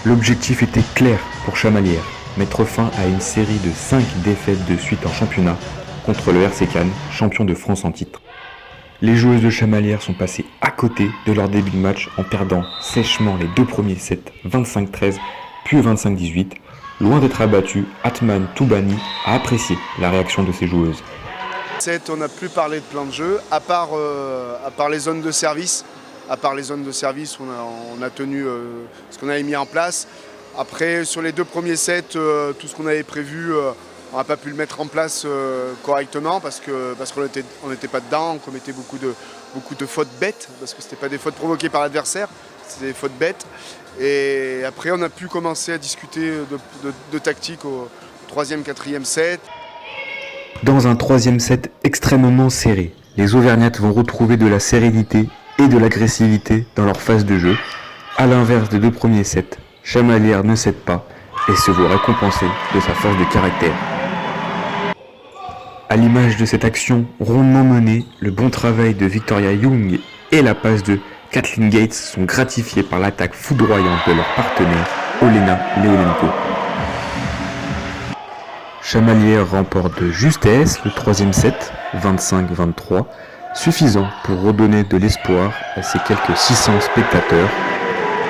L'objectif était clair pour Chamalières, mettre fin à une série de 5 défaites de suite en championnat contre le RC Cannes, champion de France en titre. Les joueuses de Chamalières sont passées à côté de leur début de match en perdant sèchement les 2 premiers sets 25-13 puis 25-18. Loin d'être abattu, Atman Toubani a apprécié la réaction de ses joueuses. On n'a plus parlé de plan de jeu, à part les zones de service. À part les zones de service, on a tenu ce qu'on avait mis en place. Après, sur les 2 premiers sets, tout ce qu'on avait prévu, on n'a pas pu le mettre en place correctement parce qu'on n'était pas dedans, on commettait beaucoup de fautes bêtes, parce que ce n'étaient pas des fautes provoquées par l'adversaire, c'était des fautes bêtes. Et après, on a pu commencer à discuter de tactique au 3e, 4e set. Dans un 3e set extrêmement serré, les Auvergnates vont retrouver de la sérénité et de l'agressivité dans leur phase de jeu. À l'inverse des 2 premiers sets, Chamalières ne cède pas et se voit récompensé de sa force de caractère. À l'image de cette action rondement menée, le bon travail de Victoria Young et la passe de Kathleen Gates sont gratifiés par l'attaque foudroyante de leur partenaire, Olena Leonenko. Chamalières remporte de justesse le 3e set, 25-23, suffisant pour redonner de l'espoir à ces quelques 600 spectateurs.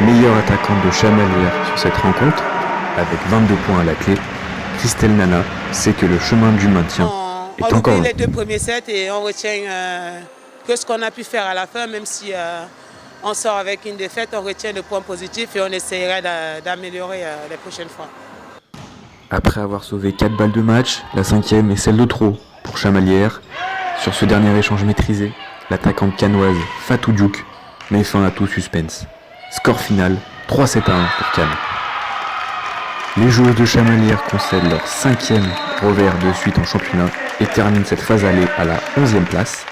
Meilleure attaquante de Chamalières sur cette rencontre, avec 22 points à la clé, Christelle Nana sait que le chemin du maintien est encore long. On oublie les 2 premiers sets et on retient que ce qu'on a pu faire à la fin, même si on sort avec une défaite, on retient le point positif et on essaiera d'améliorer les prochaines fois. Après avoir sauvé 4 balles de match, la 5e est celle de trop pour Chamalières. Sur ce dernier échange maîtrisé, l'attaquante cannoise Fatou Diouk met fin à tout suspense. Score final 3-7-1 pour Cannes. Les joueuses de Chamalières concèdent leur 5e revers de suite en championnat et terminent cette phase aller à la 11e place.